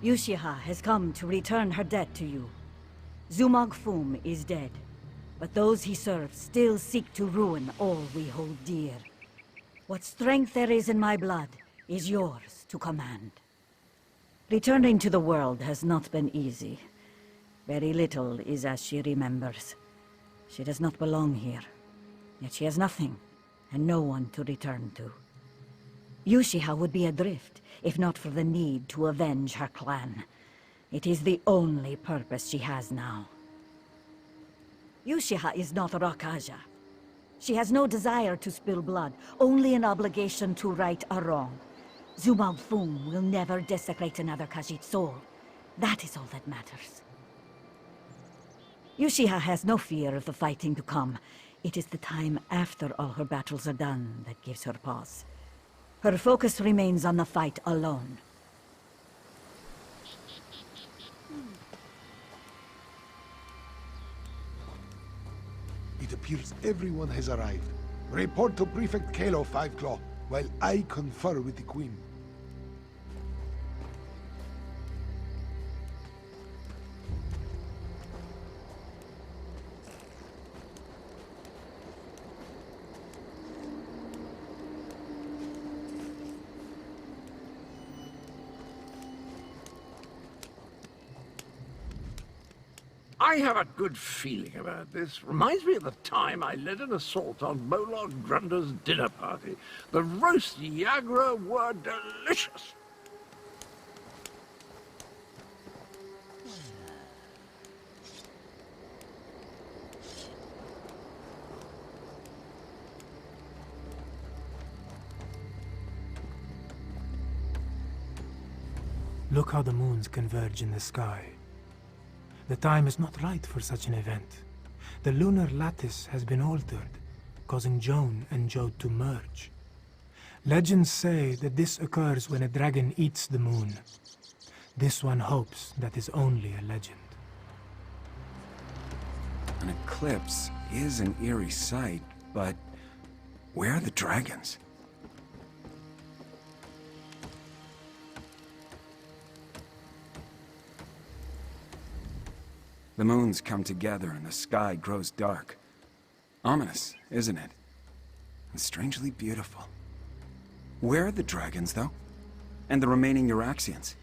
Yushiha has come to return her debt to you. Zumog Fum is dead, but those he serves still seek to ruin all we hold dear. What strength there is in my blood is yours to command. Returning to the world has not been easy. Very little is as she remembers. She does not belong here, yet she has nothing, and no one to return to. Yushiha would be adrift, if not for the need to avenge her clan. It is the only purpose she has now. Yushiha is not a Rakaja. She has no desire to spill blood, only an obligation to right a wrong. Zumog Fum will never desecrate another Khajiit soul. That is all that matters. Yushiha has no fear of the fighting to come. It is the time after all her battles are done that gives her pause. Her focus remains on the fight alone. It appears everyone has arrived. Report to Prefect Kalo, Five Claw, while I confer with the Queen. I have a good feeling about this. Reminds me of the time I led an assault on Molog Grunder's dinner party. The roast Yagra were delicious. Look how the moons converge in the sky. The time is not right for such an event. The lunar lattice has been altered, causing Joan and Jode to merge. Legends say that this occurs when a dragon eats the moon. This one hopes that is only a legend. An eclipse is an eerie sight, but where are the dragons? The moons come together and the sky grows dark. Ominous, isn't it? And strangely beautiful. Where are the dragons, though? And the remaining Euraxians?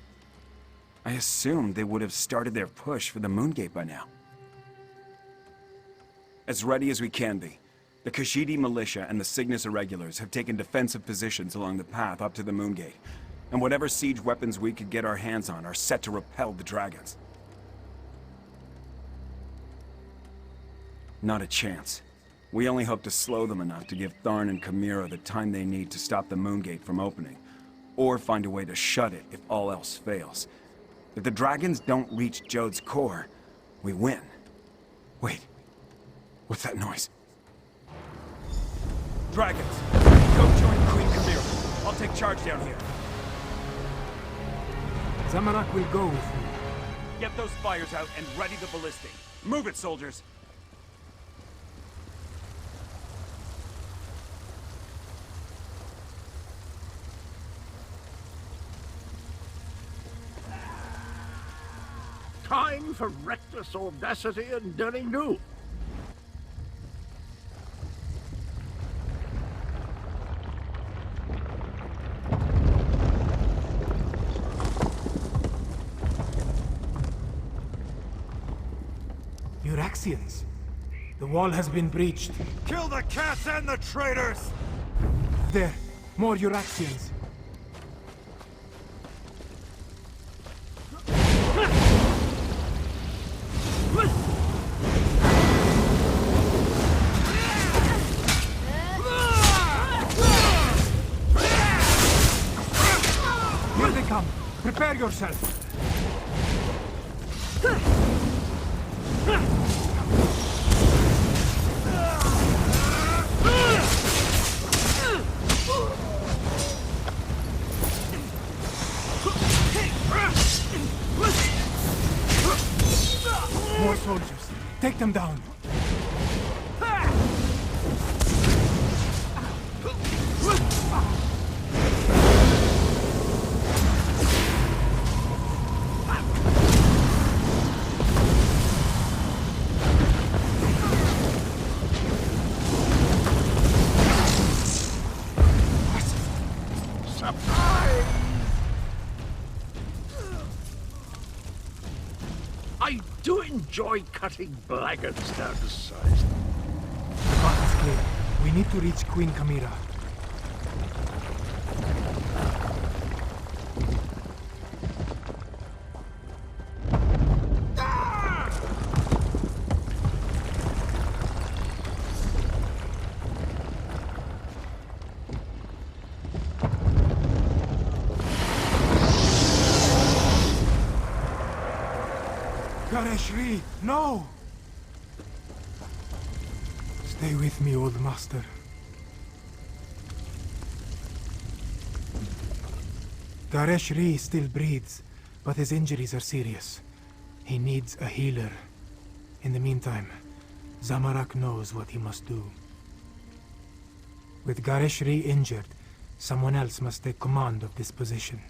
I assumed they would have started their push for the Moongate by now. As ready as we can be, the Khajiit militia and the Cygnus Irregulars have taken defensive positions along the path up to the Moongate, and whatever siege weapons we could get our hands on are set to repel the dragons. Not a chance. We only hope to slow them enough to give Tharn and Chimera the time they need to stop the Moongate from opening, or find a way to shut it if all else fails. If the dragons don't reach Jode's core, we win. Wait, what's that noise? Dragons, go join Queen Chimera. I'll take charge down here. Zamarak will go with me. Get those fires out and ready the ballistic. Move it, soldiers! Time for reckless audacity and daring do. Euraxians. The wall has been breached. Kill the cats and the traitors! There, more Euraxians. Here they come. Prepare yourself. More soldiers. Take them down. joy-cutting blackguards down to size. The path is clear. We need to reach Queen Chimera. Gareshri, no! Stay with me, old master. Gareshri still breathes, but his injuries are serious. He needs a healer. In the meantime, Zamorak knows what he must do. With Gareshri injured, someone else must take command of this position.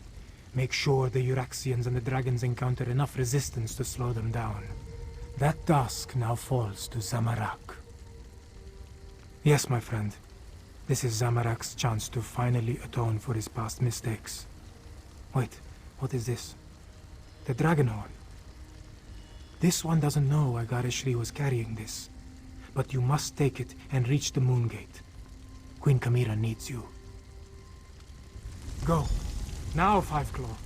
Make sure the Euraxians and the dragons encounter enough resistance to slow them down. That task now falls to Zamorak. Yes, my friend. This is Zamorak's chance to finally atone for his past mistakes. Wait, what is this? The dragon horn. This one doesn't know why Gareshri was carrying this. But you must take it and reach the Moongate. Queen Chimera needs you. Go. Now, Five Claw.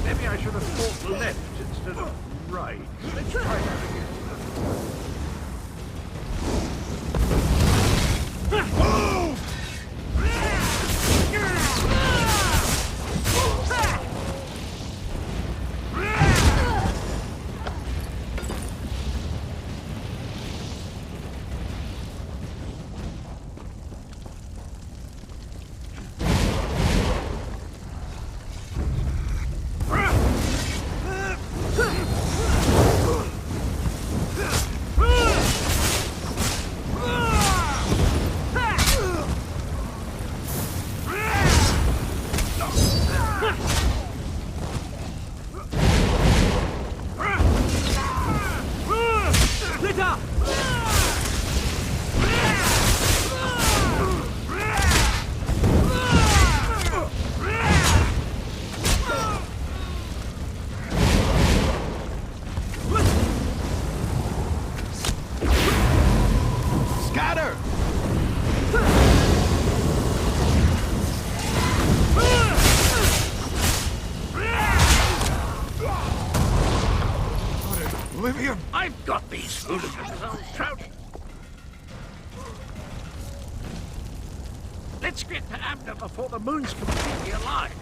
Maybe I should have fought left instead of right. Let's try that again. I've got these hooligans on trout. Let's get to Abner before the moon's completely alive.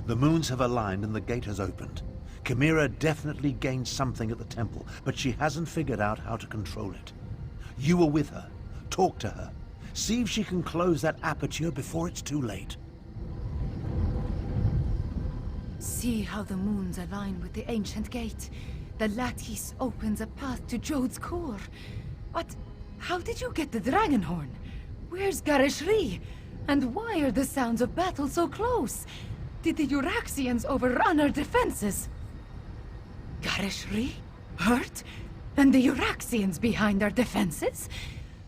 The moons have aligned and the gate has opened. Chimera definitely gained something at the temple, but she hasn't figured out how to control it. You were with her. Talk to her. See if she can close that aperture before it's too late. See how the moons align with the ancient gate. The lattice opens a path to Jode's core. But how did you get the dragon horn? Where's Garishri? And why are the sounds of battle so close? Did the Euraxians overrun our defenses? Garishri? Hurt? And the Euraxians behind our defenses?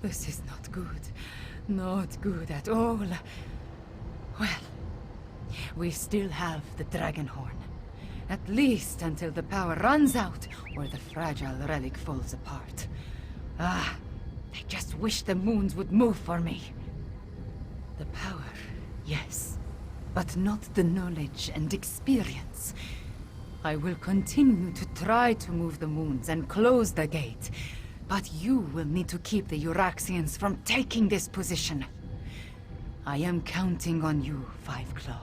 This is not good. Not good at all. Well, we still have the dragon horn. At least until the power runs out, or the fragile relic falls apart. I just wish the moons would move for me. The power, yes, but not the knowledge and experience. I will continue to try to move the moons and close the gate, but you will need to keep the Euraxians from taking this position. I am counting on you, Five Claw.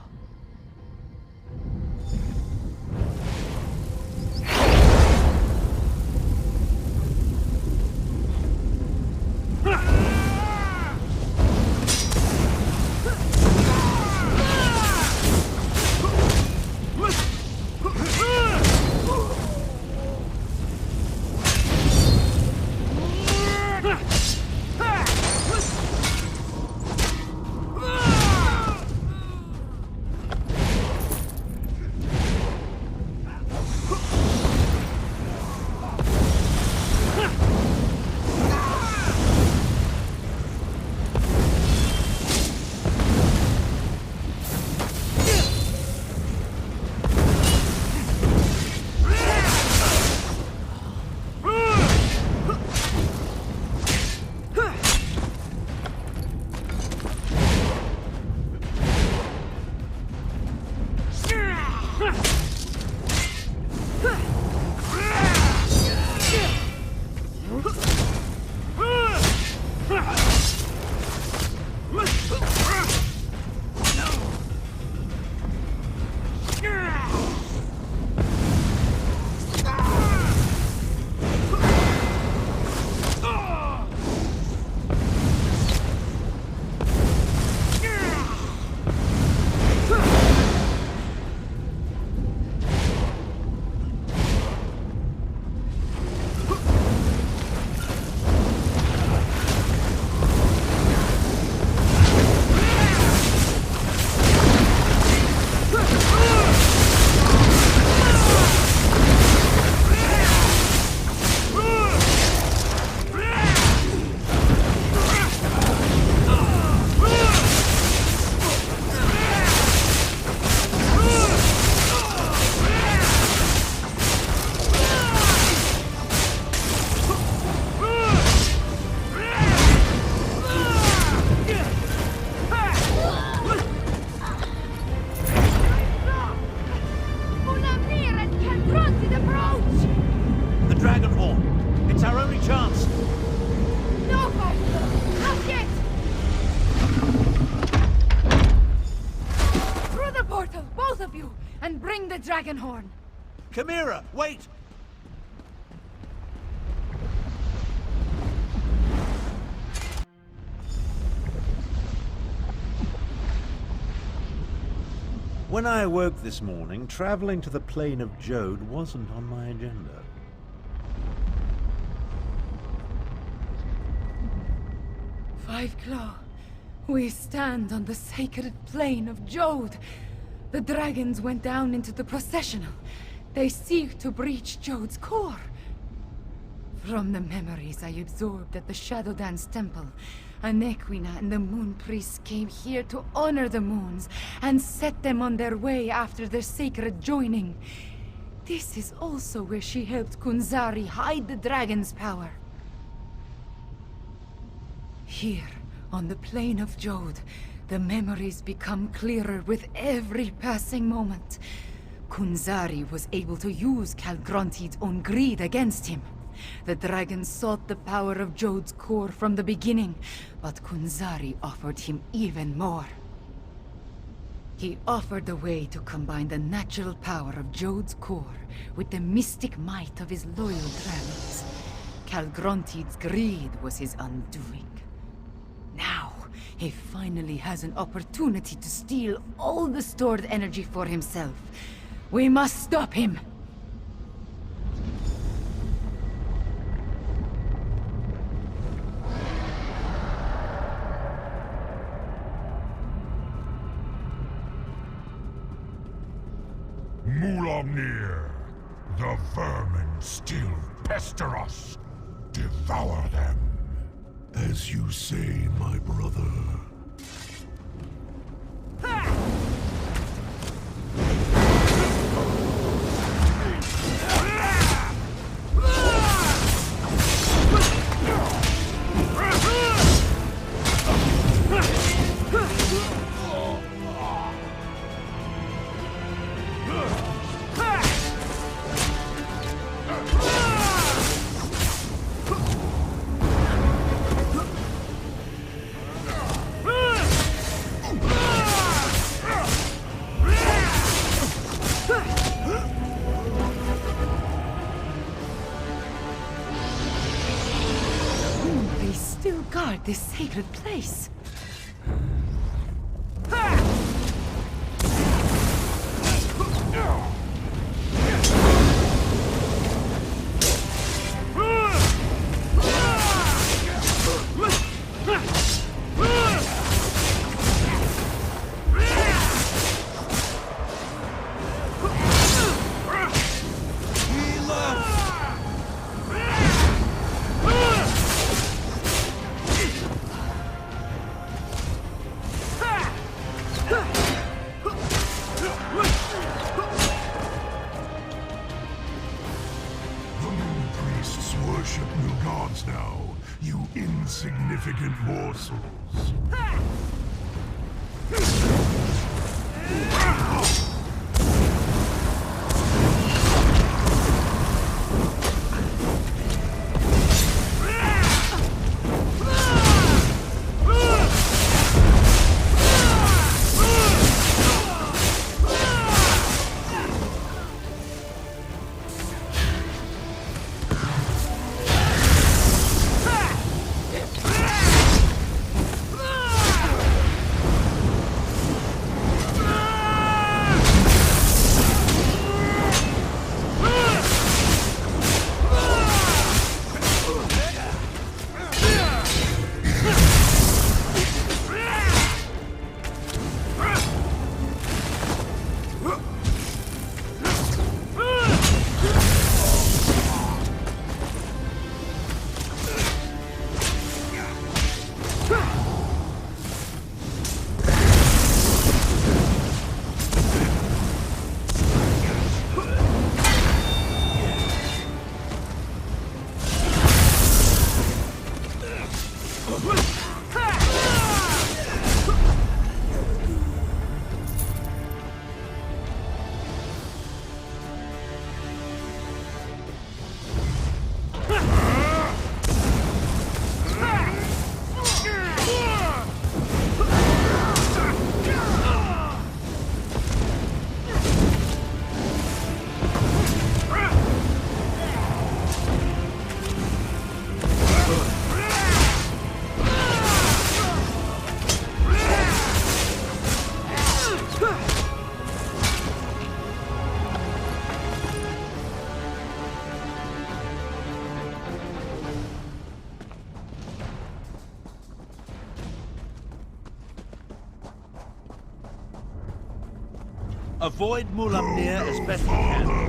Dragon horn! Chimera, wait! When I awoke this morning, traveling to the plane of Jode wasn't on my agenda. Five Claw, we stand on the sacred plane of Jode. The dragons went down into the processional. They seek to breach Jode's core. From the memories I absorbed at the Shadow Dance Temple, Annequina and the Moon Priests came here to honor the moons and set them on their way after their sacred joining. This is also where she helped Kunzari hide the dragon's power. Here, on the plane of Jode, the memories become clearer with every passing moment. Kunzari was able to use Calgronti's own greed against him. The dragon sought the power of Jode's core from the beginning, but Kunzari offered him even more. He offered a way to combine the natural power of Jode's core with the mystic might of his loyal dragons. Calgronti's greed was his undoing. Now, he finally has an opportunity to steal all the stored energy for himself. We must stop him. Moongate, the vermin still pester us. Devour them. As you say, my brother. They still guard this sacred place. The moon priests worship new gods now, you insignificant morsels. Avoid Moongate as best you can.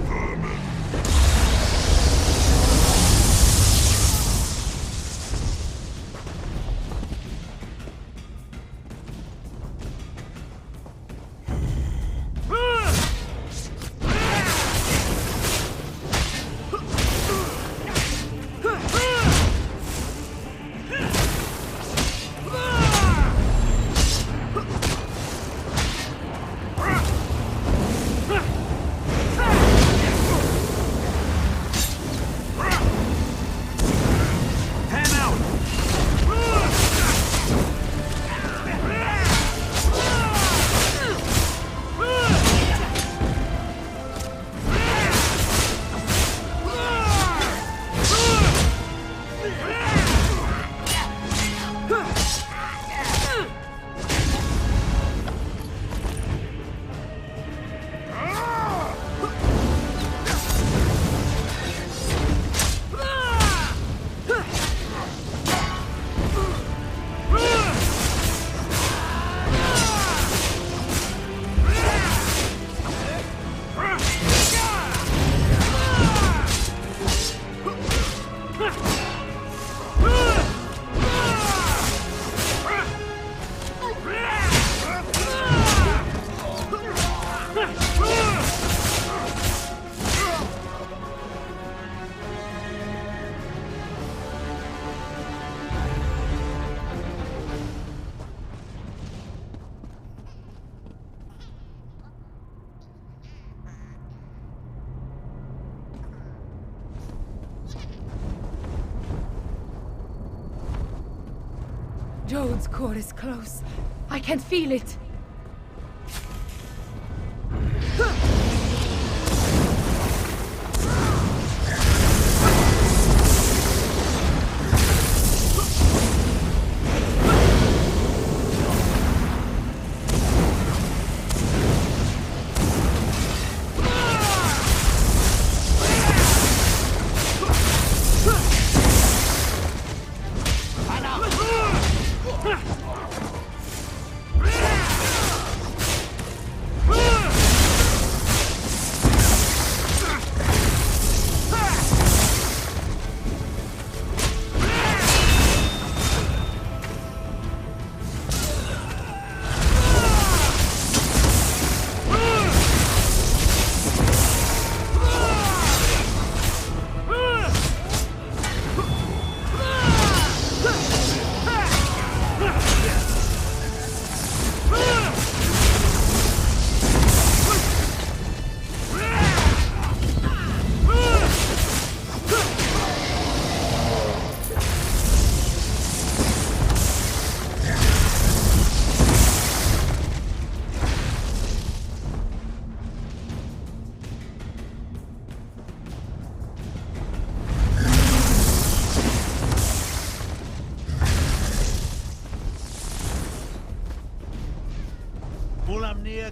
Jode's core is close. I can feel it.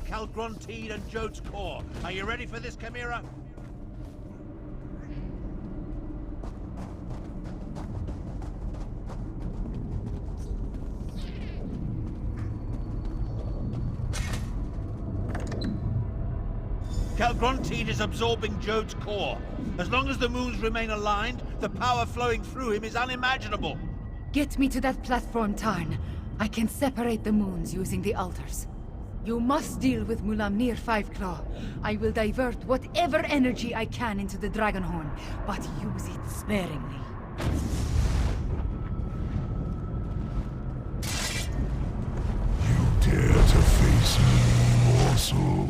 Calgronteed and Jode's core. Are you ready for this, Chimera? Calgronteed is absorbing Jode's core. As long as the moons remain aligned, the power flowing through him is unimaginable. Get me to that platform, Tarn. I can separate the moons using the altars. You must deal with Mulamnir Fiveclaw. I will divert whatever energy I can into the Dragonhorn, but use it sparingly. You dare to face me, morsel?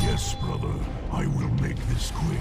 Yes, brother. I will make this quick.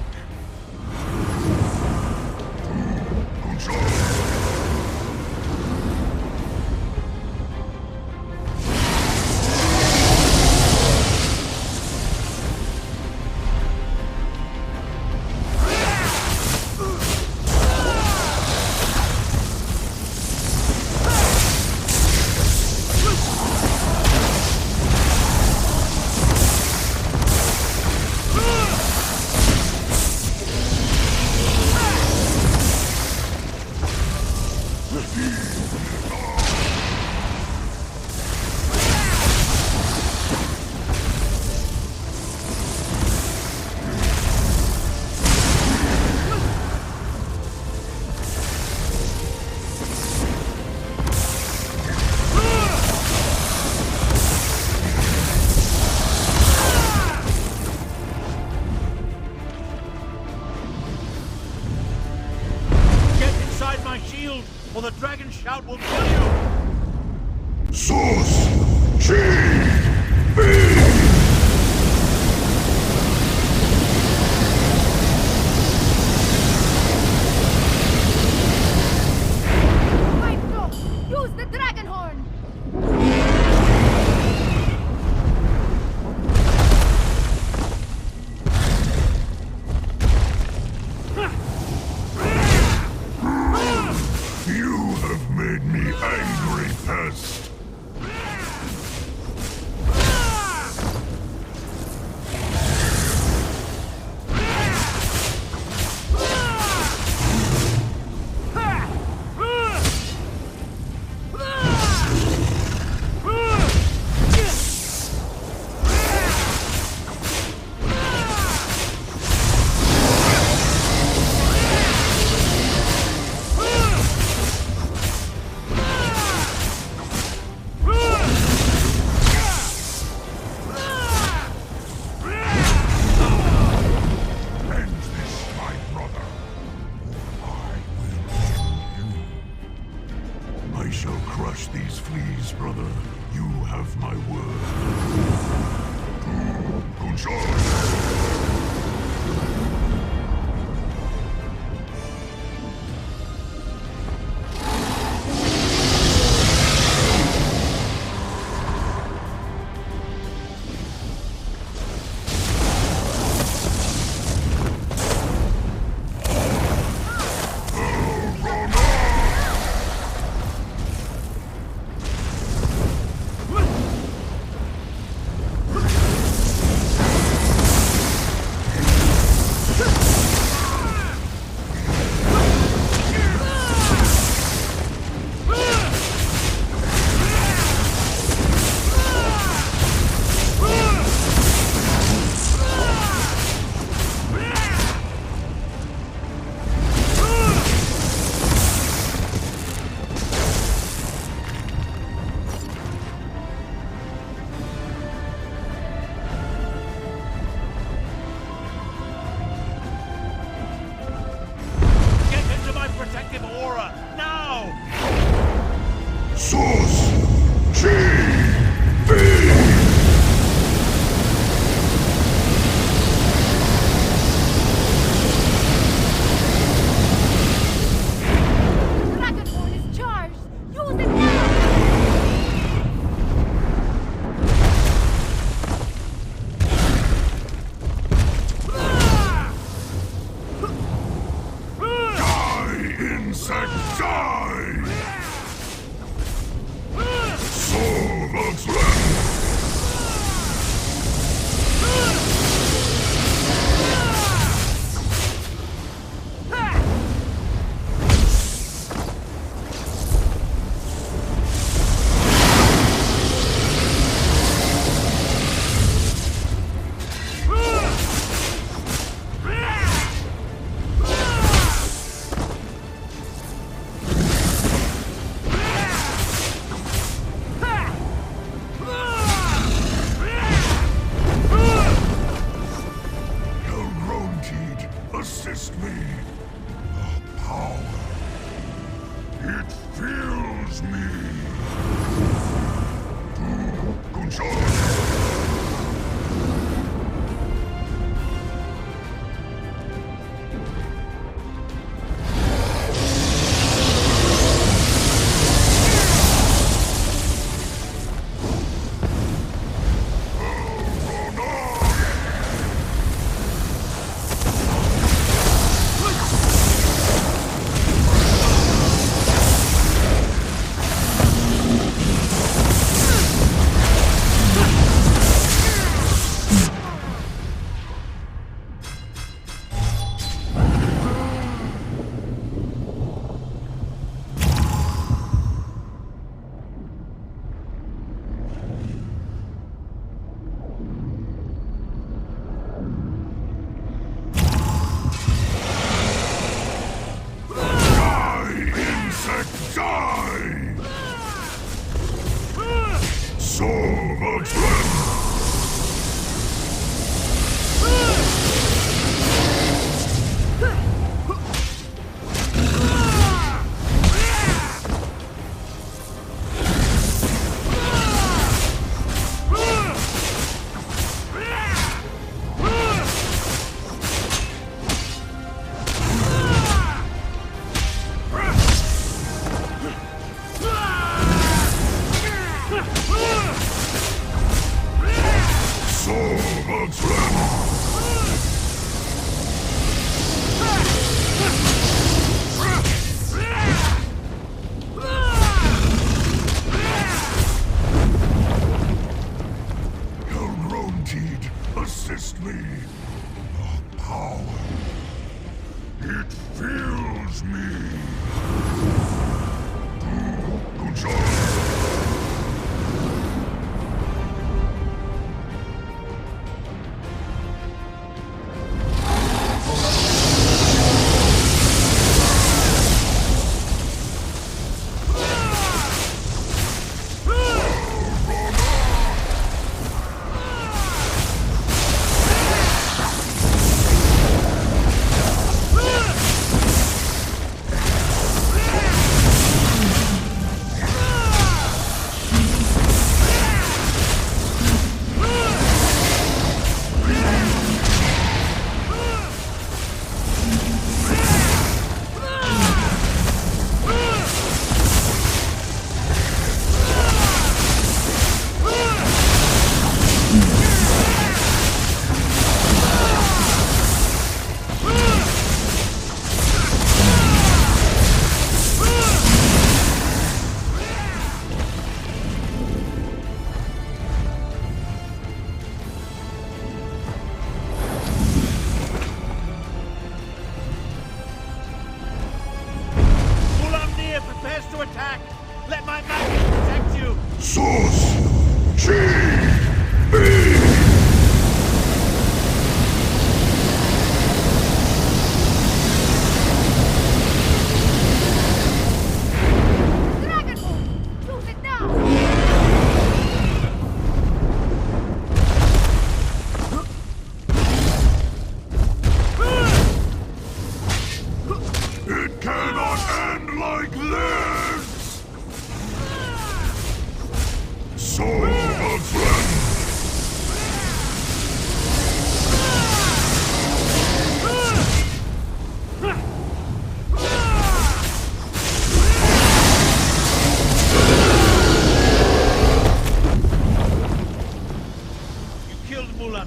have my word. Conchal!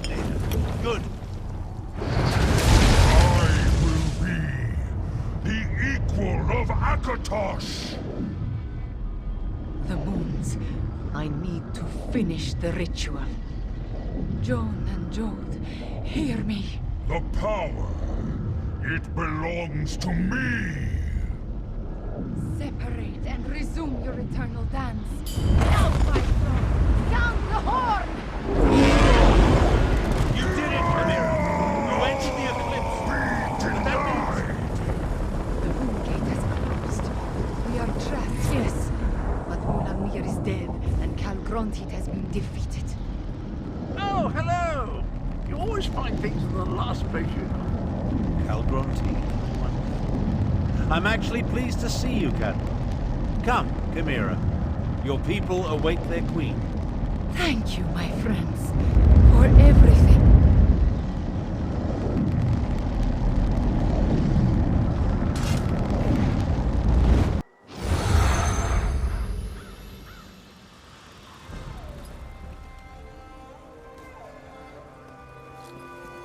done, Ada. Good. I will be the equal of Akatosh! The moons. I need to finish the ritual. Joan and Jode, hear me. The power, it belongs to me! Separate and resume your eternal dance. Now, my throne! Sound the horn! You did it, Chimera! You ended the eclipse! The Moongate has closed. We are trapped, yes. But Mulamir is dead, and Calgrontit has been defeated. Oh, hello! You always find things in the last place you know. Calgronti. I'm actually pleased to see you, Captain. Come, Chimera. Your people await their queen. Thank you, my friends, for everything.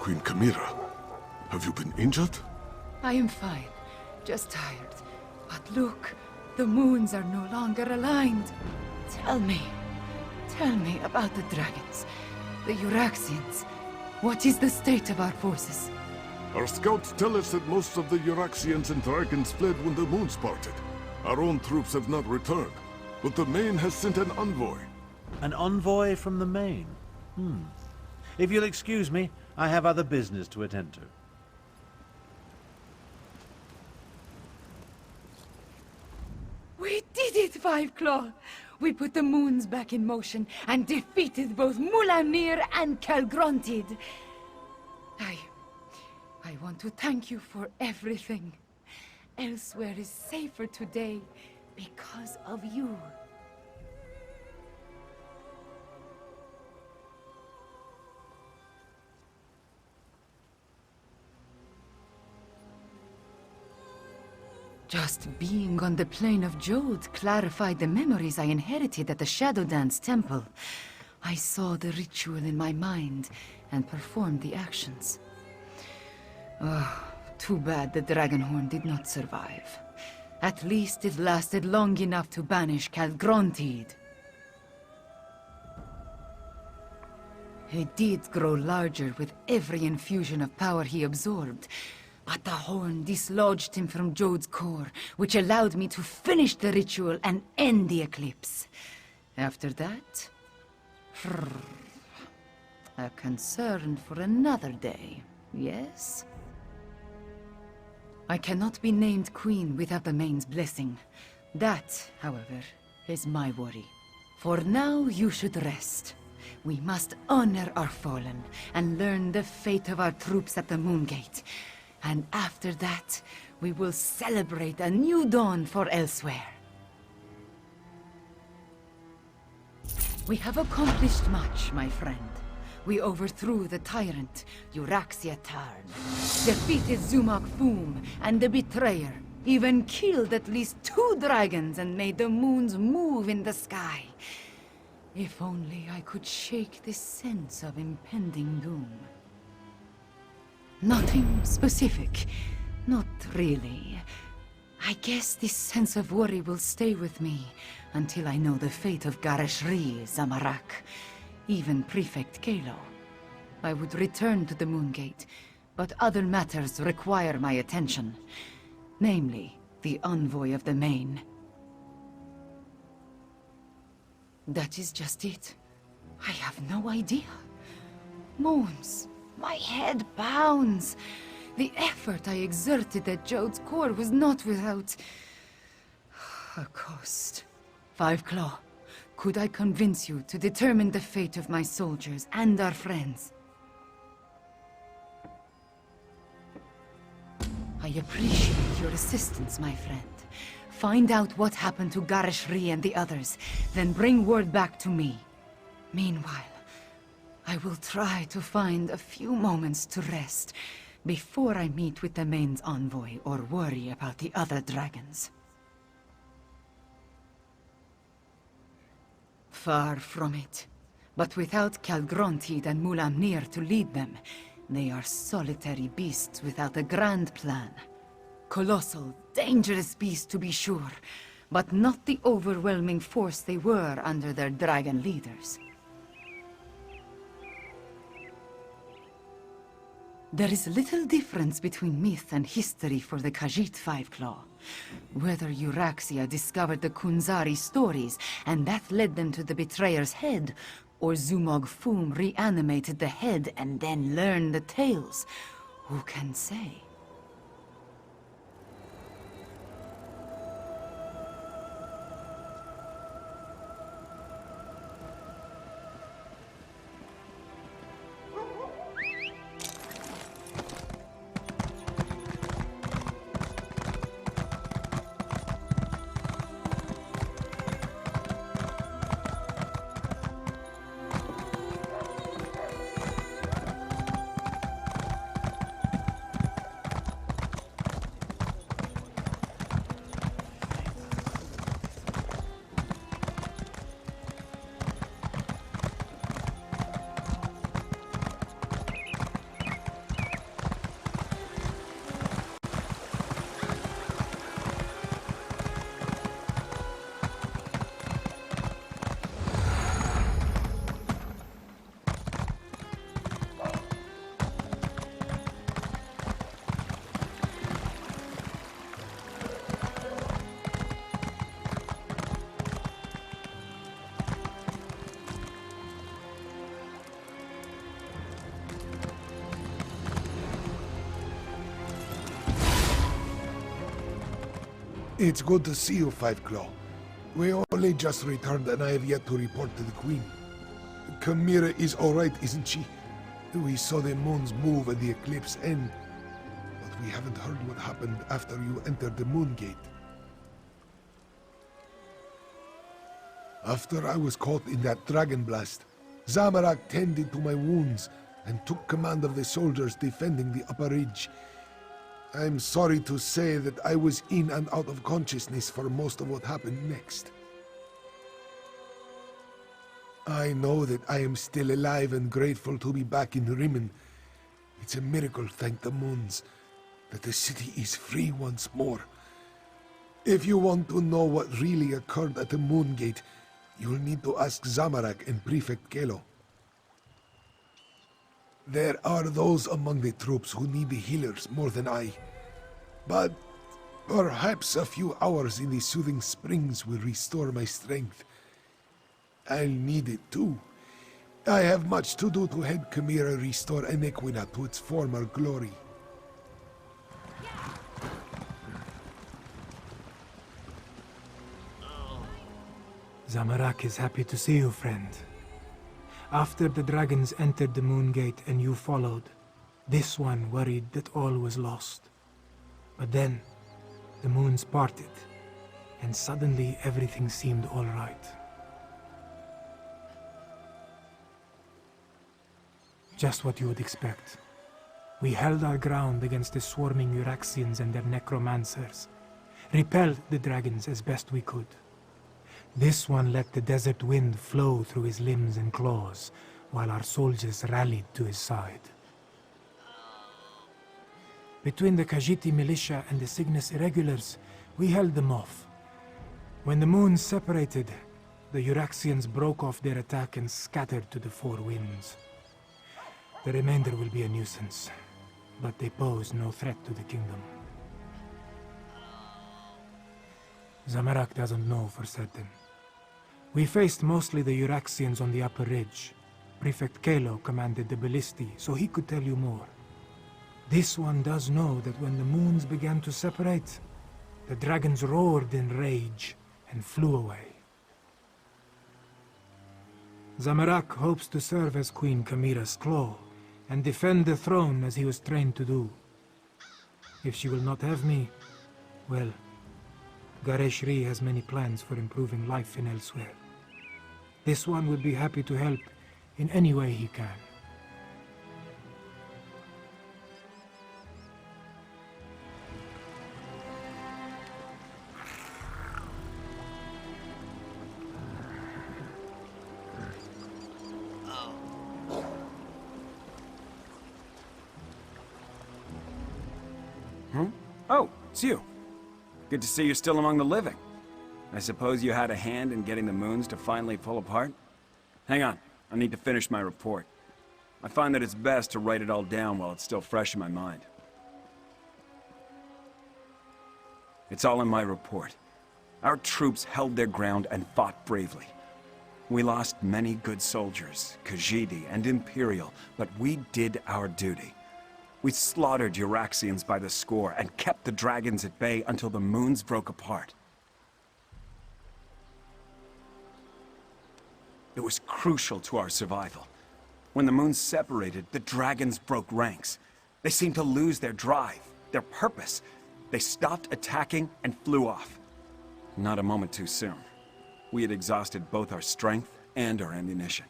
Queen Chimera, have you been injured? I am fine, just tired. But look, the moons are no longer aligned. Tell me about the dragons, the Euraxians. What is the state of our forces? Our scouts tell us that most of the Euraxians and dragons fled when the moons parted. Our own troops have not returned, but the Main has sent an envoy. An envoy from the Main? If you'll excuse me, I have other business to attend to. We did it, Five Claw! We put the moons back in motion and defeated both Mulamir and Calgrontit. I want to thank you for everything. Elsweyer is safer today because of you. Just being on the plane of Jode clarified the memories I inherited at the Shadow Dance Temple. I saw the ritual in my mind and performed the actions. Oh, too bad the Dragonhorn did not survive. At least it lasted long enough to banish Calgrontit. He did grow larger with every infusion of power he absorbed. But the horn dislodged him from Jode's core, which allowed me to finish the ritual and end the eclipse. After that... a concern for another day, yes? I cannot be named queen without the Main's blessing. That, however, is my worry. For now, you should rest. We must honor our fallen and learn the fate of our troops at the Moongate. And after that, we will celebrate a new dawn for Elsweyer. We have accomplished much, my friend. We overthrew the tyrant, Euraxia Tarn, defeated Zumag Foom and the Betrayer, even killed at least 2 dragons and made the moons move in the sky. If only I could shake this sense of impending doom. Nothing specific. Not really. I guess this sense of worry will stay with me until I know the fate of Gareshri, Zamarak, even Prefect Kalo. I would return to the Moongate, but other matters require my attention. Namely, the envoy of the Main. That is just it. I have no idea. Moons. My head pounds. The effort I exerted at Jode's core was not without a cost. Five Claw, could I convince you to determine the fate of my soldiers and our friends? I appreciate your assistance, my friend. Find out what happened to Gareshri and the others, then bring word back to me. Meanwhile, I will try to find a few moments to rest before I meet with the Main's envoy or worry about the other dragons. Far from it. But without Calgrontiid and Mulamnir to lead them, they are solitary beasts without a grand plan. Colossal, dangerous beasts to be sure, but not the overwhelming force they were under their dragon leaders. There is little difference between myth and history for the Khajiit Fiveclaw. Whether Euraxia discovered the Kunzari stories, and that led them to the betrayer's head, or Zumog Foom reanimated the head and then learned the tales, who can say? It's good to see you, Fiveclaw. We only just returned and I have yet to report to the Queen. Chimera is alright, isn't she? We saw the moons move and the eclipse end, but we haven't heard what happened after you entered the Moongate. After I was caught in that dragon blast, Zamorak tended to my wounds and took command of the soldiers defending the upper ridge. I'm sorry to say that I was in and out of consciousness for most of what happened next. I know that I am still alive and grateful to be back in Rimmen. It's a miracle, thank the moons, that the city is free once more. If you want to know what really occurred at the Moongate, you'll need to ask Zamorak and Prefect Kelo. There are those among the troops who need the healers more than I. But perhaps a few hours in the soothing springs will restore my strength. I'll need it too. I have much to do to help Chimera restore Annequina to its former glory. Zamorak is happy to see you, friend. After the dragons entered the Moongate and you followed, this one worried that all was lost. But then, the moons parted, and suddenly everything seemed all right. Just what you would expect. We held our ground against the swarming Euraxians and their necromancers, repelled the dragons as best we could. This one let the desert wind flow through his limbs and claws, while our soldiers rallied to his side. Between the Khajiiti militia and the Cygnus irregulars, we held them off. When the moons separated, the Euraxians broke off their attack and scattered to the four winds. The remainder will be a nuisance, but they pose no threat to the kingdom. Zamorak doesn't know for certain. We faced mostly the Euraxians on the upper ridge. Prefect Kelo commanded the ballisti, so he could tell you more. This one does know that when the moons began to separate, the dragons roared in rage and flew away. Zamorak hopes to serve as Queen Chimera's claw and defend the throne as he was trained to do. If she will not have me, well, Gareshri has many plans for improving life in Elsweyer. This one will be happy to help in any way he can. Oh, it's you. Good to see you're still among the living. I suppose you had a hand in getting the moons to finally pull apart? Hang on, I need to finish my report. I find that it's best to write it all down while it's still fresh in my mind. It's all in my report. Our troops held their ground and fought bravely. We lost many good soldiers, Khajiit and Imperial, but we did our duty. We slaughtered Euraxians by the score and kept the dragons at bay until the moons broke apart. It was crucial to our survival. When the moons separated, the dragons broke ranks. They seemed to lose their drive, their purpose. They stopped attacking and flew off. Not a moment too soon. We had exhausted both our strength and our ammunition.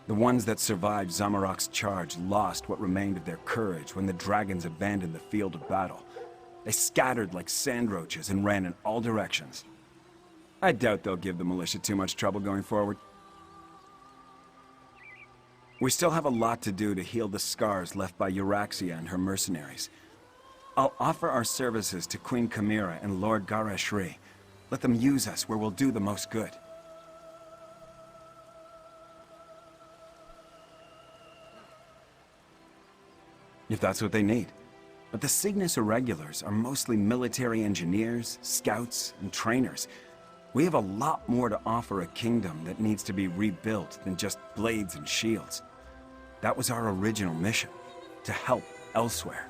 The ones that survived Zamorak's charge lost what remained of their courage when the dragons abandoned the field of battle. They scattered like sand roaches and ran in all directions. I doubt they'll give the militia too much trouble going forward. We still have a lot to do to heal the scars left by Euraxia and her mercenaries. I'll offer our services to Queen Chimera and Lord Gareshri. Let them use us where we'll do the most good. If that's what they need. But the Cygnus Irregulars are mostly military engineers, scouts, and trainers. We have a lot more to offer a kingdom that needs to be rebuilt than just blades and shields. That was our original mission, to help Elsweyer.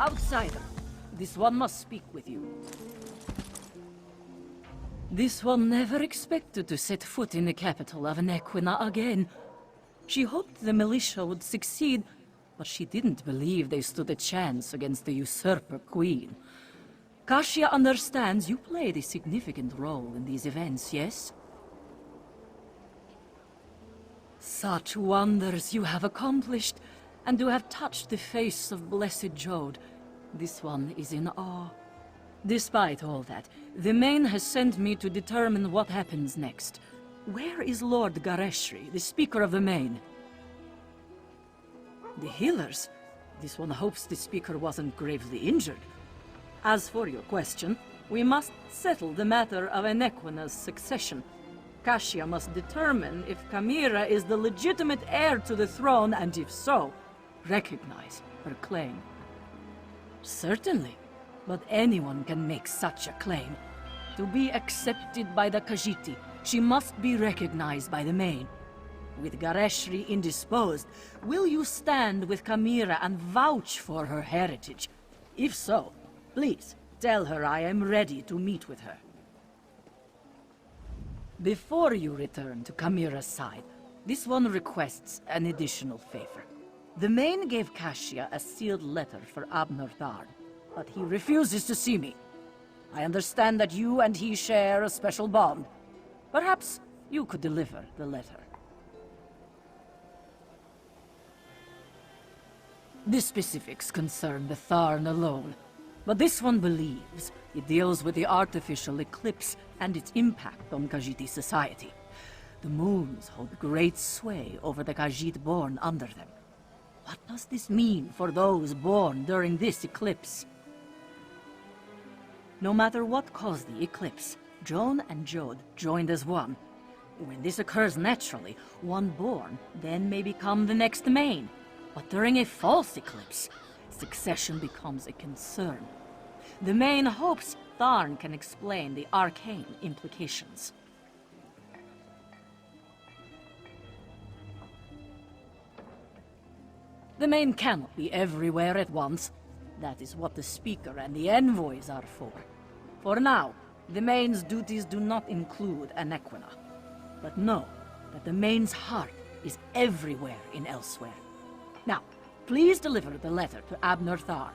Outsider, this one must speak with you. This one never expected to set foot in the capital of Annequina again. She hoped the militia would succeed, but she didn't believe they stood a chance against the usurper queen. Kashia understands you played a significant role in these events, yes? Such wonders you have accomplished, and to have touched the face of blessed Jode. This one is in awe. Despite all that, the Main has sent me to determine what happens next. Where is Lord Gareshri, the Speaker of the Main? The healers? This one hopes the Speaker wasn't gravely injured. As for your question, we must settle the matter of Annequina's succession. Kashia must determine if Chimera is the legitimate heir to the throne, and if so, recognize her claim. Certainly, but anyone can make such a claim. To be accepted by the Khajiit, she must be recognized by the Main. With Gareshri indisposed, will you stand with Chimera and vouch for her heritage? If so, please tell her I am ready to meet with her. Before you return to Chimera's side, this one requests an additional favor. The Main gave Kashia a sealed letter for Abner Tharn, but he refuses to see me. I understand that you and he share a special bond. Perhaps you could deliver the letter. The specifics concern the Tharn alone, but this one believes it deals with the artificial eclipse and its impact on Khajiit society. The moons hold great sway over the Khajiit born under them. What does this mean for those born during this eclipse? No matter what caused the eclipse, Joan and Jode joined as one. When this occurs naturally, one born then may become the next Main. But during a false eclipse, succession becomes a concern. The Main hopes Tharn can explain the arcane implications. The Main cannot be everywhere at once. That is what the Speaker and the envoys are for. For now, the Main's duties do not include Annequina. But know that the Main's heart is everywhere in Elsweyer. Now, please deliver the letter to Abner Tharn.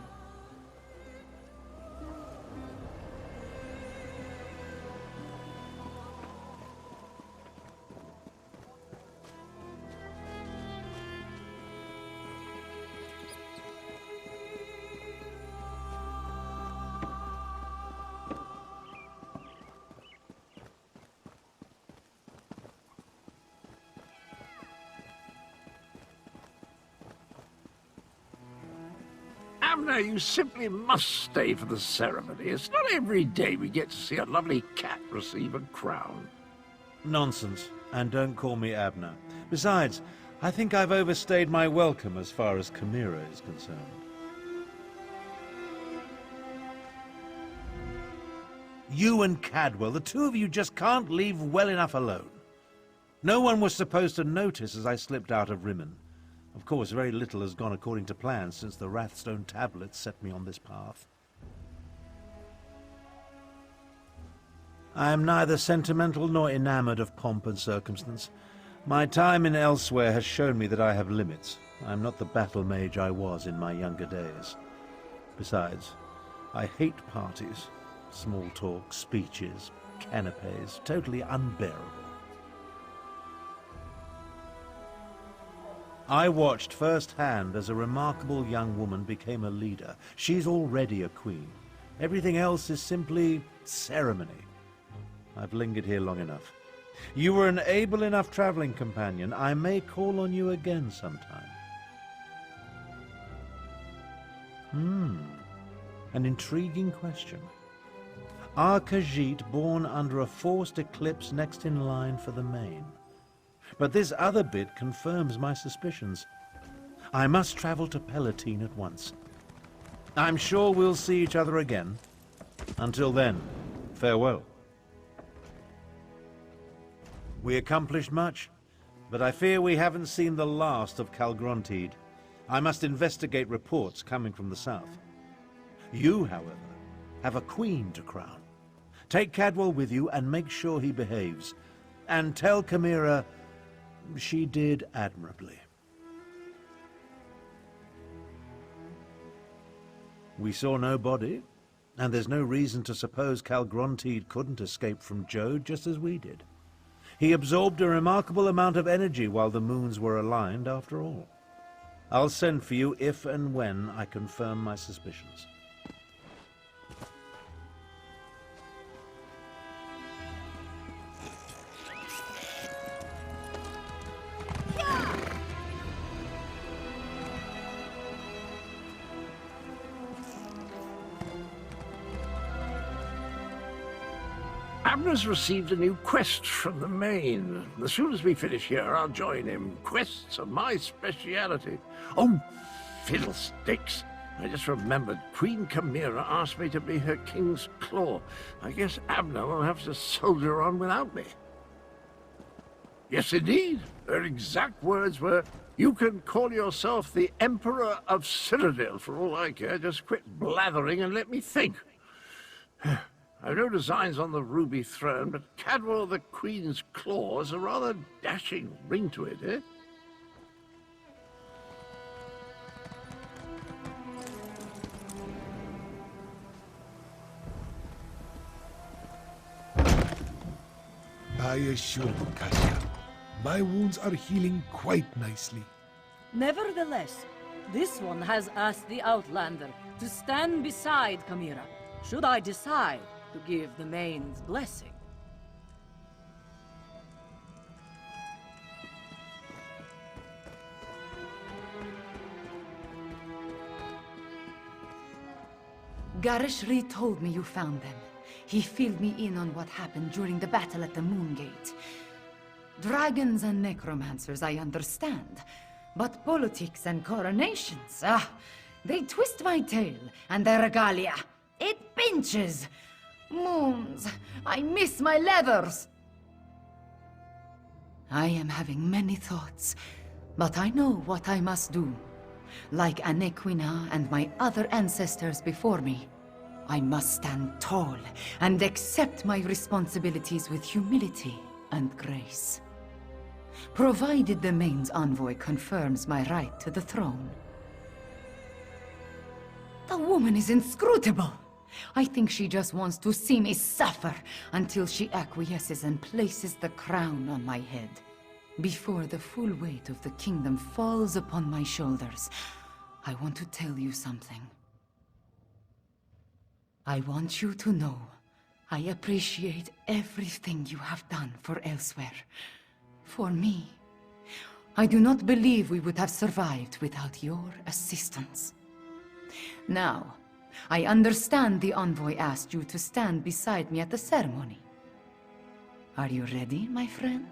Abner, you simply must stay for the ceremony. It's not every day we get to see a lovely cat receive a crown. Nonsense. And don't call me Abner. Besides, I think I've overstayed my welcome as far as Chimera is concerned. You and Cadwell, the two of you just can't leave well enough alone. No one was supposed to notice as I slipped out of Rimmen. Of course, very little has gone according to plan since the Wrathstone tablets set me on this path. I am neither sentimental nor enamored of pomp and circumstance. My time in Elsweyer has shown me that I have limits. I am not the battle mage I was in my younger days. Besides, I hate parties. Small talk, speeches, canapes, totally unbearable. I watched firsthand as a remarkable young woman became a leader. She's already a queen. Everything else is simply ceremony. I've lingered here long enough. You were an able enough traveling companion. I may call on you again sometime. An intriguing question. Are Khajiit born under a forced eclipse next in line for the Main? But this other bit confirms my suspicions. I must travel to Palatine at once. I'm sure we'll see each other again. Until then, farewell. We accomplished much, but I fear we haven't seen the last of Calgrontiid. I must investigate reports coming from the south. You, however, have a queen to crown. Take Cadwell with you and make sure he behaves. And tell Chimera she did admirably. We saw no body, and there's no reason to suppose Calgrontiid couldn't escape from Jode just as we did. He absorbed a remarkable amount of energy while the moons were aligned, after all. I'll send for you if and when I confirm my suspicions. Abner's received a new quest from the Main. As soon as we finish here, I'll join him. Quests are my speciality. Oh, fiddlesticks! I just remembered Queen Chimera asked me to be her king's claw. I guess Abner will have to soldier on without me. Yes, indeed. Her exact words were, "You can call yourself the Emperor of Cyrodiil for all I care. Just quit blathering and let me think." I've no designs on the ruby throne, but Cadwell the Queen's claw has a rather dashing ring to it, eh? I assure you, Kasia, my wounds are healing quite nicely. Nevertheless, this one has asked the Outlander to stand beside Chimera, should I decide to give the Main's blessing. Garishri told me you found them. He filled me in on what happened during the battle at the Moongate. Dragons and necromancers, I understand. But politics and coronations, they twist my tail, and their regalia, it pinches. Moons, I miss my leathers. I am having many thoughts, but I know what I must do. Like Annequina and my other ancestors before me, I must stand tall and accept my responsibilities with humility and grace. Provided the Main's envoy confirms my right to the throne. The woman is inscrutable. I think she just wants to see me suffer until she acquiesces and places the crown on my head. Before the full weight of the kingdom falls upon my shoulders, I want to tell you something. I want you to know I appreciate everything you have done for Elsweyer. For me. I do not believe we would have survived without your assistance. Now, I understand the envoy asked you to stand beside me at the ceremony. Are you ready, my friend?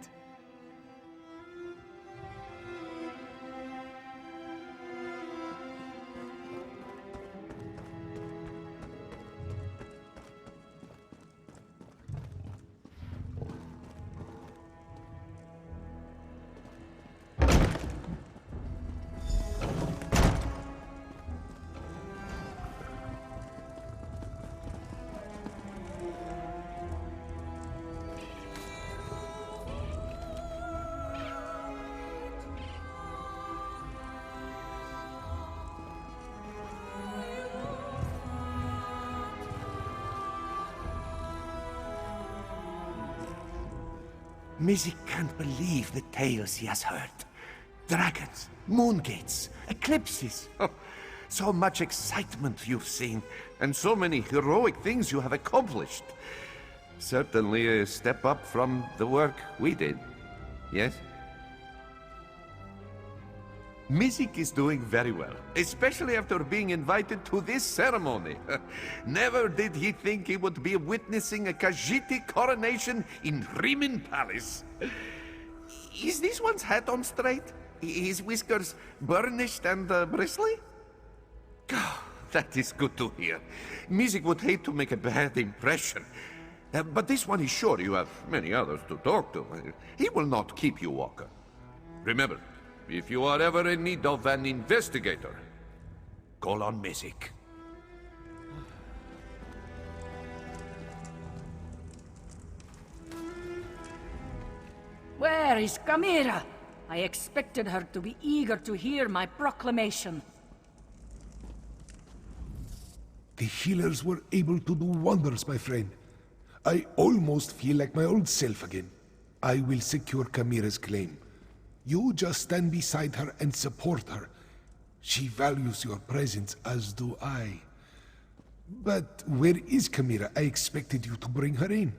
Mizzy can't believe the tales he has heard. Dragons, moongates, eclipses. Oh, so much excitement you've seen, and so many heroic things you have accomplished. Certainly a step up from the work we did. Yes? Mizik is doing very well, especially after being invited to this ceremony. Never did he think he would be witnessing a Khajiit coronation in Rimin Palace. Is this one's hat on straight? His whiskers burnished and bristly? Oh, that is good to hear. Mizik would hate to make a bad impression. But this one is sure you have many others to talk to. He will not keep you, Walker. Remember, if you are ever in need of an investigator, call on Mizik. Where is Chimera? I expected her to be eager to hear my proclamation. The healers were able to do wonders, my friend. I almost feel like my old self again. I will secure Chimera's claim. You just stand beside her and support her. She values your presence, as do I. But where is Chimera? I expected you to bring her in.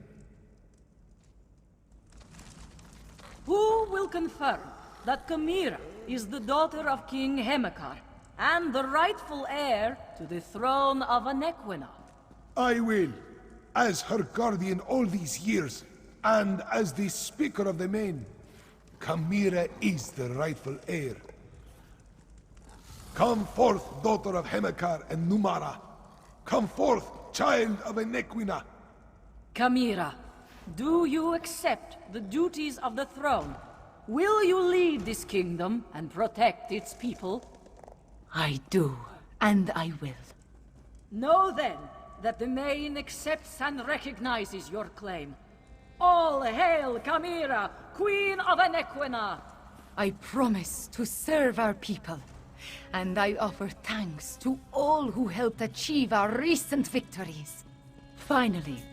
Who will confirm that Chimera is the daughter of King Hemekar and the rightful heir to the throne of Annequina? I will, as her guardian all these years, and as the Speaker of the Main. Chimera is the rightful heir. Come forth, daughter of Hemekar and Numara. Come forth, child of Annequina. Chimera, do you accept the duties of the throne? Will you lead this kingdom and protect its people? I do, and I will. Know then that the Main accepts and recognizes your claim. All hail Chimera, Queen of Annequina! I promise to serve our people, and I offer thanks to all who helped achieve our recent victories. Finally,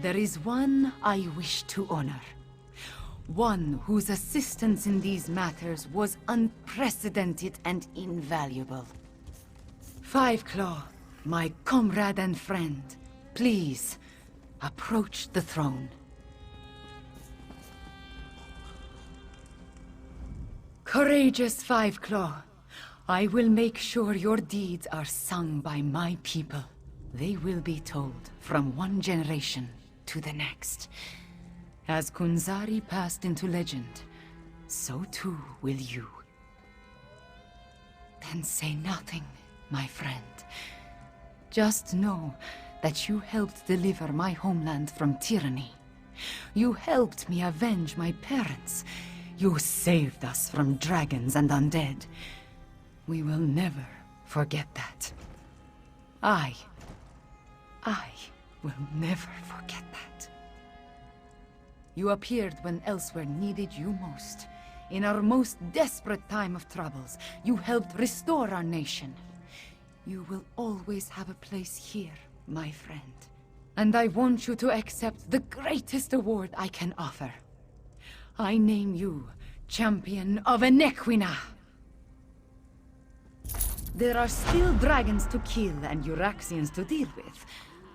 there is one I wish to honor. One whose assistance in these matters was unprecedented and invaluable. Five Claw, my comrade and friend, please, approach the throne. Courageous Five Claw, I will make sure your deeds are sung by my people. They will be told from one generation to the next. As Kunzari passed into legend, so too will you. Then say nothing, my friend. Just know that you helped deliver my homeland from tyranny. You helped me avenge my parents. You saved us from dragons and undead. We will never forget that. I will never forget that. You appeared when Elsweyer needed you most. In our most desperate time of troubles, you helped restore our nation. You will always have a place here, my friend. And I want you to accept the greatest award I can offer. I name you Champion of Annequina. There are still dragons to kill and Euraxians to deal with,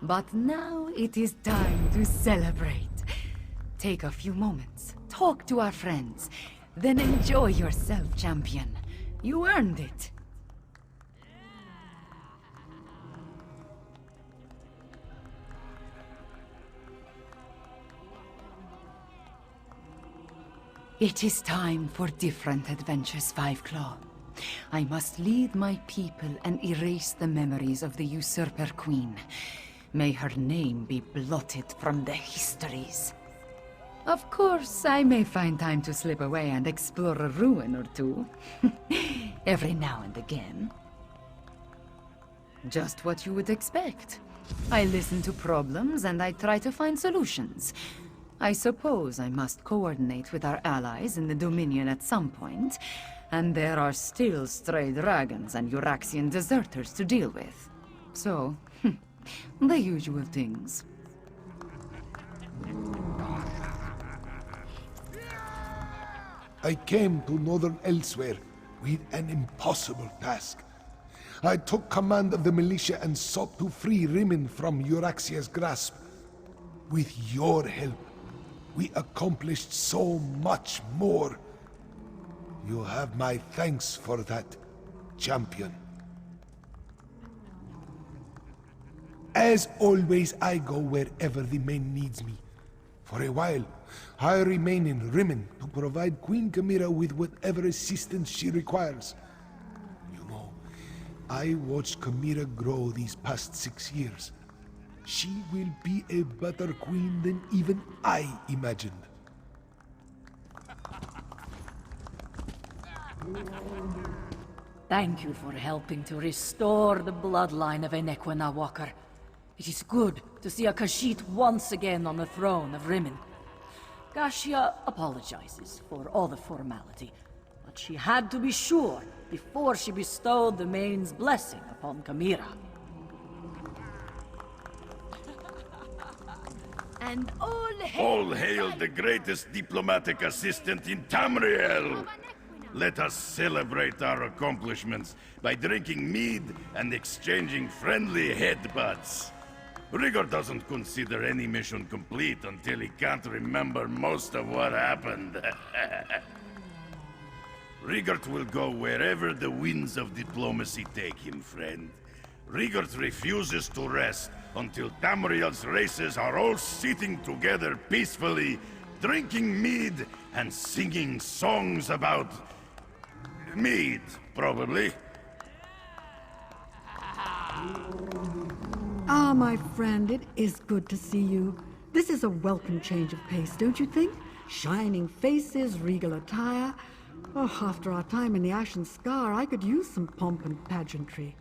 but now it is time to celebrate. Take a few moments, talk to our friends, then enjoy yourself, champion. You earned it. It is time for different adventures, Fiveclaw. I must lead my people and erase the memories of the usurper queen. May her name be blotted from the histories. Of course, I may find time to slip away and explore a ruin or two. Every now and again. Just what you would expect. I listen to problems and I try to find solutions. I suppose I must coordinate with our allies in the Dominion at some point, and there are still stray dragons and Euraxian deserters to deal with. So, the usual things. I came to northern Elsweyer with an impossible task. I took command of the militia and sought to free Rimmon from Euraxia's grasp. With your help, we accomplished so much more. You have my thanks for that, champion. As always, I go wherever the main needs me. For a while, I remain in Rimmon to provide Queen Chimera with whatever assistance she requires. You know, I watched Chimera grow these past 6 years. She will be a better queen than even I imagined. Thank you for helping to restore the bloodline of Annequina, Walker. It is good to see a Khajiit once again on the throne of Rimmon. Kashia apologizes for all the formality, but she had to be sure before she bestowed the Main's blessing upon Chimera. And all hail the greatest diplomatic assistant in Tamriel! Let us celebrate our accomplishments by drinking mead and exchanging friendly headbutts. Rigor doesn't consider any mission complete until he can't remember most of what happened. Rigert will go wherever the winds of diplomacy take him, friend. Rigert refuses to rest until Tamriel's races are all sitting together peacefully, drinking mead and singing songs about... mead, probably. Ah, my friend, it is good to see you. This is a welcome change of pace, don't you think? Shining faces, regal attire. Oh, after our time in the Ashen Scar, I could use some pomp and pageantry.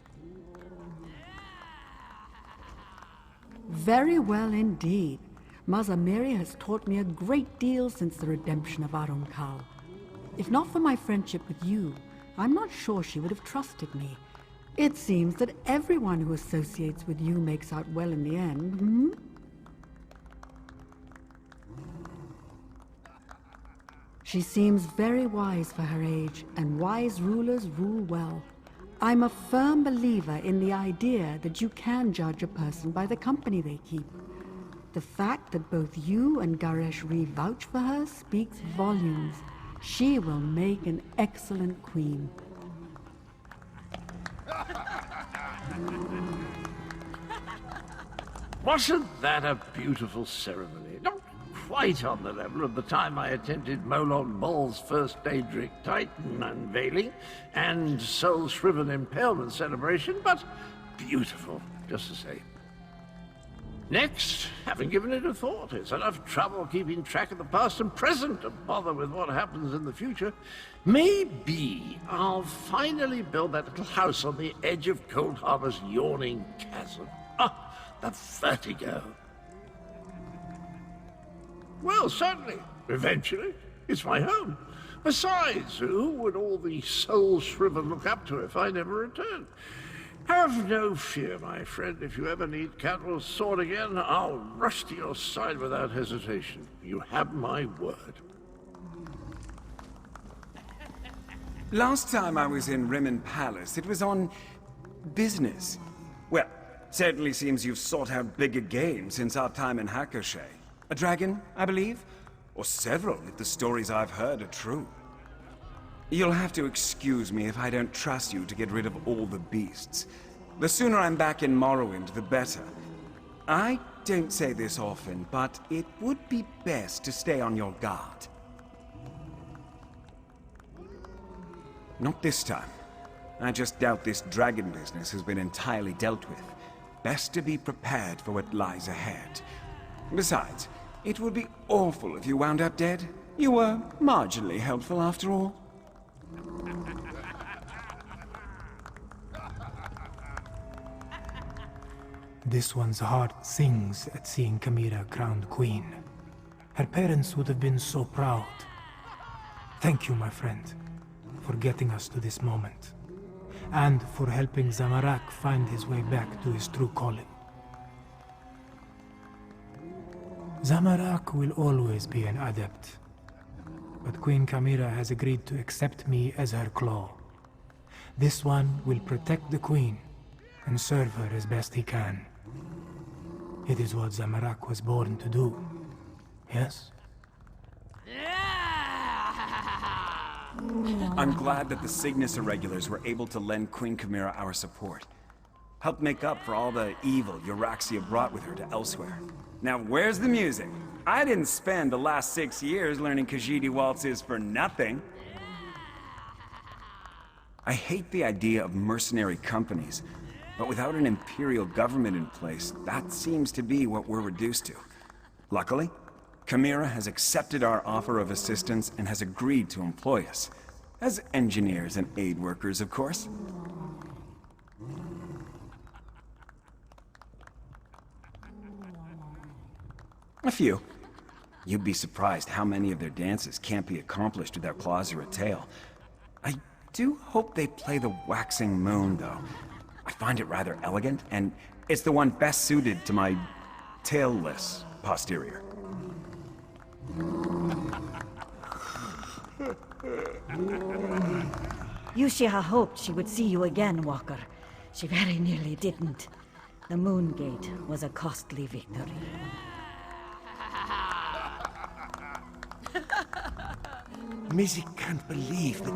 Very well indeed. Mother Mary has taught me a great deal since the redemption of Arunkal. If not for my friendship with you, I'm not sure she would have trusted me. It seems that everyone who associates with you makes out well in the end, hmm? She seems very wise for her age, and wise rulers rule well. I'm a firm believer in the idea that you can judge a person by the company they keep. The fact that both you and Gareshri vouch for her speaks volumes. She will make an excellent queen. Wasn't that a beautiful ceremony? Not quite on the level of the time I attended Molon Ball's first Daedric Titan unveiling and Soul Shriven Impalement celebration, but beautiful, just the same. Next, having given it a thought, it's enough trouble keeping track of the past and present to bother with what happens in the future. Maybe I'll finally build that little house on the edge of Cold Harbor's yawning chasm. Ah, the vertigo. Well, certainly. Eventually. It's my home. Besides, who would all the soul-shriven look up to if I never returned? Have no fear, my friend. If you ever need Catwell's sword again, I'll rush to your side without hesitation. You have my word. Last time I was in Rimmon Palace, it was on business. Well, certainly seems you've sought out bigger game since our time in Hackoshay. A dragon, I believe? Or several, if the stories I've heard are true. You'll have to excuse me if I don't trust you to get rid of all the beasts. The sooner I'm back in Morrowind, the better. I don't say this often, but it would be best to stay on your guard. Not this time. I just doubt this dragon business has been entirely dealt with. Best to be prepared for what lies ahead. Besides, it would be awful if you wound up dead. You were marginally helpful after all. This one's heart sings at seeing Chimera crowned queen. Her parents would have been so proud. Thank you, my friend, for getting us to this moment, and for helping Zamorak find his way back to his true calling. Zamorak will always be an adept, but Queen Chimera has agreed to accept me as her claw. This one will protect the queen and serve her as best he can. It is what Zamorak was born to do, yes? I'm glad that the Cygnus Irregulars were able to lend Queen Chimera our support. Helped make up for all the evil Euraxia brought with her to Elsweyer. Now where's the music? I didn't spend the last 6 years learning Khajiit waltzes for nothing. I hate the idea of mercenary companies, but without an imperial government in place, that seems to be what we're reduced to. Luckily, Chimera has accepted our offer of assistance and has agreed to employ us. As engineers and aid workers, of course. A few. You'd be surprised how many of their dances can't be accomplished without claws or a tail. I do hope they play the waxing moon, though. I find it rather elegant, and it's the one best suited to my tailless posterior. Yushiha hoped she would see you again, Walker. She very nearly didn't. The Moongate was a costly victory. Missy can't believe that...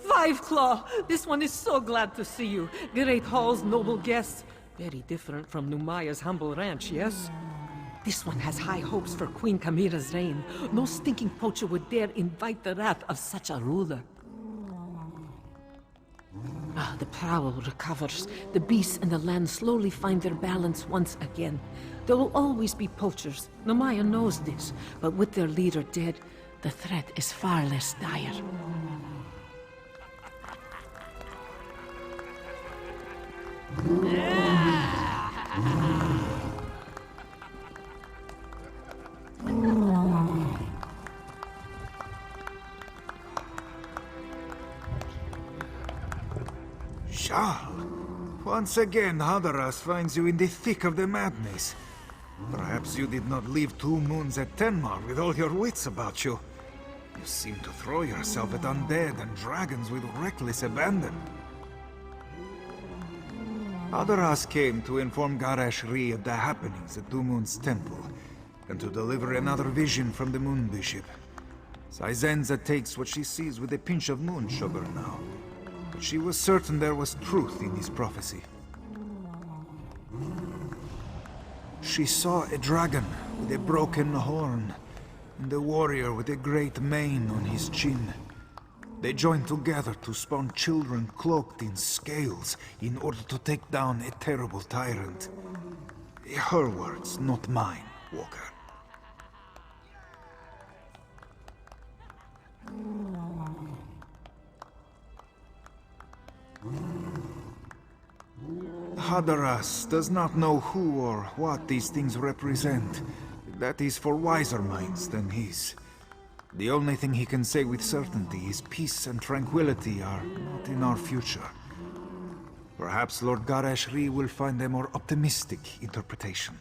Five Claw! This one is so glad to see you. Great Hall's noble guest. Very different from Numaya's humble ranch, yes? This one has high hopes for Queen Chimera's reign. No stinking poacher would dare invite the wrath of such a ruler. Ah, the prowl recovers. The beasts and the land slowly find their balance once again. There will always be poachers. Numaya knows this, but with their leader dead, the threat is far less dire. Shah! Once again, Hadaras finds you in the thick of the madness. Perhaps you did not leave 2 moons at Tenmar with all your wits about you. You seem to throw yourself at undead and dragons with reckless abandon. Hadaras came to inform Garashri of the happenings at 2 Moon's temple, and to deliver another vision from the Moon Bishop. Saizenza takes what she sees with a pinch of moon sugar now. But she was certain there was truth in his prophecy. She saw a dragon with a broken horn, and a warrior with a great mane on his chin. They joined together to spawn children cloaked in scales in order to take down a terrible tyrant. Her words, not mine, Walker. Hadaras does not know who or what these things represent. That is for wiser minds than his. The only thing he can say with certainty is peace and tranquility are not in our future. Perhaps Lord Garashri will find a more optimistic interpretation.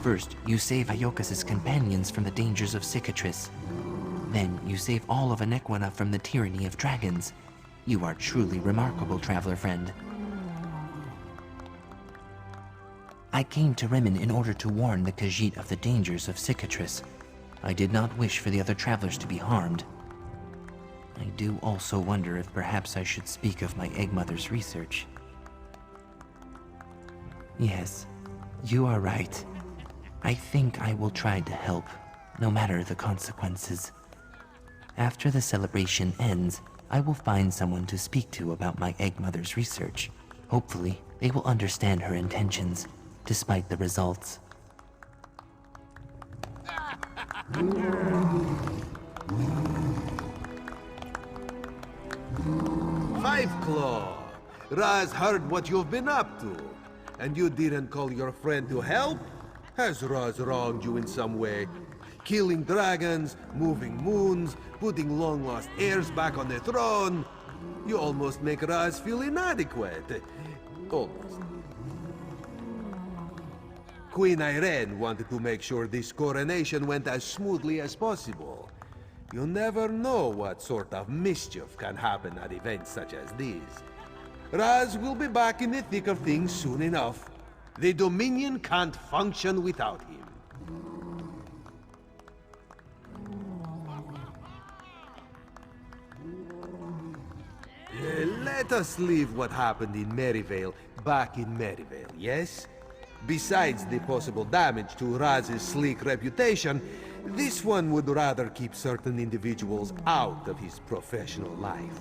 First, you save Iokas' companions from the dangers of Cicatrice. Then, you save all of Annequina from the tyranny of dragons. You are truly remarkable, traveler friend. I came to Remen in order to warn the Khajiit of the dangers of Cicatrice. I did not wish for the other travelers to be harmed. I do also wonder if perhaps I should speak of my Egg Mother's research. Yes, you are right. I think I will try to help, no matter the consequences. After the celebration ends, I will find someone to speak to about my Egg Mother's research. Hopefully, they will understand her intentions, despite the results. Five Claw! Raz heard what you've been up to. And you didn't call your friend to help? Has Raz wronged you in some way? Killing dragons, moving moons, putting long-lost heirs back on the throne. You almost make Raz feel inadequate. Almost. Queen Irene wanted to make sure this coronation went as smoothly as possible. You never know what sort of mischief can happen at events such as these. Raz will be back in the thick of things soon enough. The Dominion can't function without him. Let us leave what happened in Maryvale back in Maryvale, yes? Besides the possible damage to Raz's sleek reputation, this one would rather keep certain individuals out of his professional life.